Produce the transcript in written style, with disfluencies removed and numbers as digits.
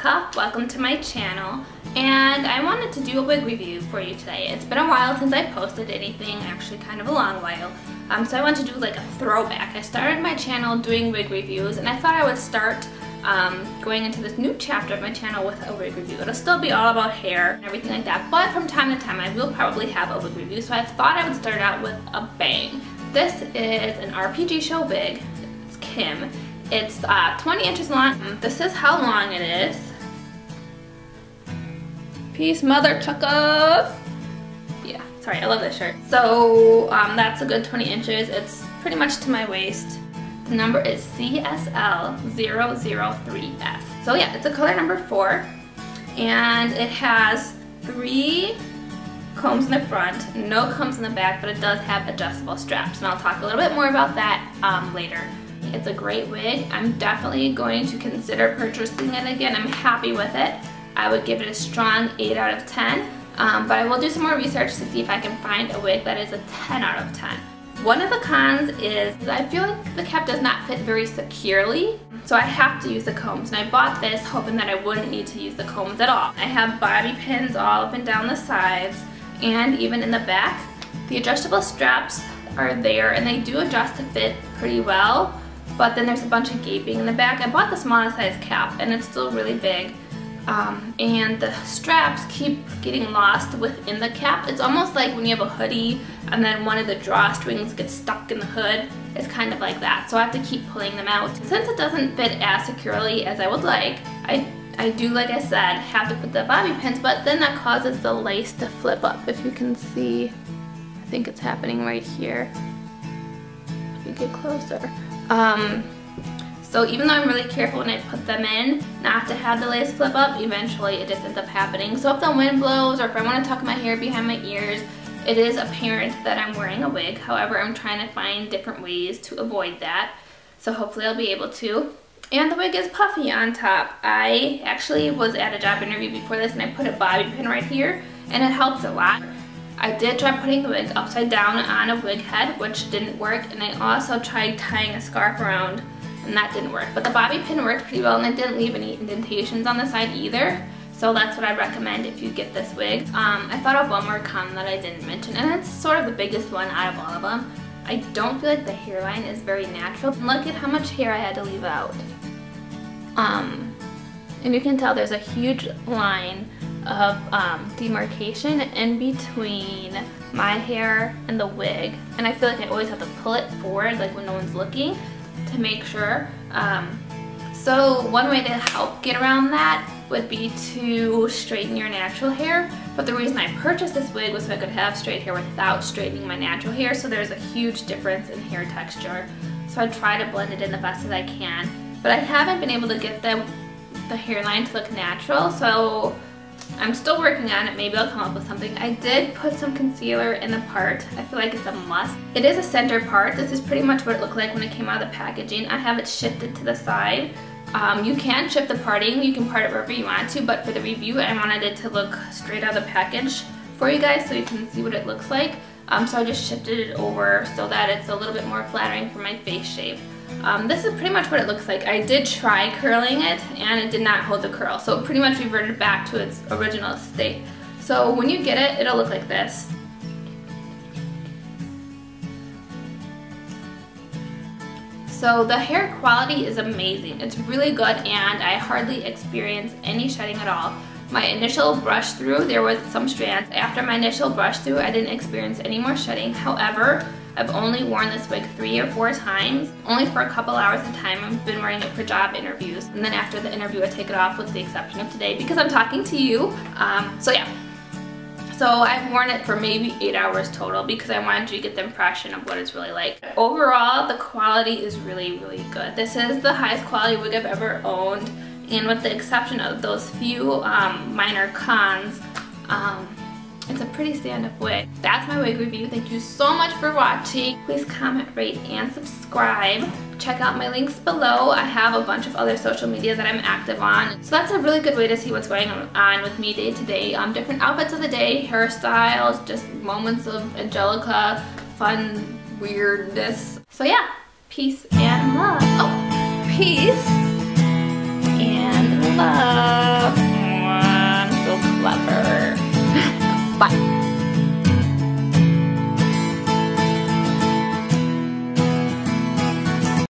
Angelica. Welcome to my channel, and I wanted to do a wig review for you today. It's been a while since I posted anything, actually kind of a long while, so I wanted to do like a throwback. I started my channel doing wig reviews, and I thought I would start going into this new chapter of my channel with a wig review. It'll still be all about hair and everything like that, but from time to time I will probably have a wig review, so I thought I would start out with a bang. This is an RPGShow wig. It's Kim. It's 20 inches long. This is how long it is. Peace, mother chuckers. Yeah, sorry, I love this shirt. So that's a good 20 inches. It's pretty much to my waist. The number is CSL003S. So yeah, it's a color number 4. And it has 3 combs in the front, no combs in the back, but it does have adjustable straps. And I'll talk a little bit more about that later. It's a great wig. I'm definitely going to consider purchasing it again. I'm happy with it. I would give it a strong 8 out of 10, but I will do some more research to see if I can find a wig that is a 10 out of 10. One of the cons is I feel like the cap does not fit very securely, so I have to use the combs, and I bought this hoping that I wouldn't need to use the combs at all. I have bobby pins all up and down the sides and even in the back. The adjustable straps are there, and they do adjust to fit pretty well. But then there's a bunch of gaping in the back. I bought the smallest size cap, and it's still really big. And the straps keep getting lost within the cap. It's almost like when you have a hoodie and then one of the drawstrings gets stuck in the hood. It's kind of like that. So I have to keep pulling them out. Since it doesn't fit as securely as I would like, I do, like I said, have to put the bobby pins, but then that causes the lace to flip up. If you can see, I think it's happening right here. If you get closer. So even though I'm really careful when I put them in not to have the lace flip up, eventually it just ends up happening. So if the wind blows or if I want to tuck my hair behind my ears, it is apparent that I'm wearing a wig. However, I'm trying to find different ways to avoid that. So hopefully I'll be able to. And the wig is puffy on top. I actually was at a job interview before this, and I put a bobby pin right here, and it helps a lot. I did try putting the wig upside down on a wig head, which didn't work, and I also tried tying a scarf around, and that didn't work. But the bobby pin worked pretty well, and it didn't leave any indentations on the side either, so that's what I recommend if you get this wig. I thought of one more con that I didn't mention, and it's sort of the biggest one out of all of them. I don't feel like the hairline is very natural. Look at how much hair I had to leave out. And you can tell there's a huge line of demarcation in between my hair and the wig, and I feel like I always have to pull it forward, like when no one's looking, to make sure. So one way to help get around that would be to straighten your natural hair, but the reason I purchased this wig was so I could have straight hair without straightening my natural hair, so there's a huge difference in hair texture. So I try to blend it in the best as I can, but I haven't been able to get the hairline to look natural, so I'm still working on it. Maybe I'll come up with something. I did put some concealer in the part. I feel like it's a must. It is a center part. This is pretty much what it looked like when it came out of the packaging. I have it shifted to the side. You can shift the parting. You can part it wherever you want to, but for the review I wanted it to look straight out of the package for you guys so you can see what it looks like. So I just shifted it over so that it's a little bit more flattering for my face shape. This is pretty much what it looks like. I did try curling it, and it did not hold the curl, so it pretty much reverted back to its original state. So when you get it, it'll look like this. So the hair quality is amazing. It's really good, and I hardly experience any shedding at all. My initial brush through, there was some strands. After my initial brush through, I didn't experience any more shedding. However, I've only worn this wig 3 or 4 times, only for a couple hours at a time. I've been wearing it for job interviews, and then after the interview I take it off, with the exception of today because I'm talking to you. So yeah. So I've worn it for maybe 8 hours total because I wanted you to get the impression of what it's really like. Overall, the quality is really, really good. This is the highest quality wig I've ever owned, and with the exception of those few minor cons, it's a pretty stand-up wig. That's my wig review. Thank you so much for watching. Please comment, rate, and subscribe. Check out my links below. I have a bunch of other social media that I'm active on. So that's a really good way to see what's going on with me day to day. Different outfits of the day, hairstyles, just moments of Angelica, fun weirdness. So yeah, peace and love. Oh, peace and love.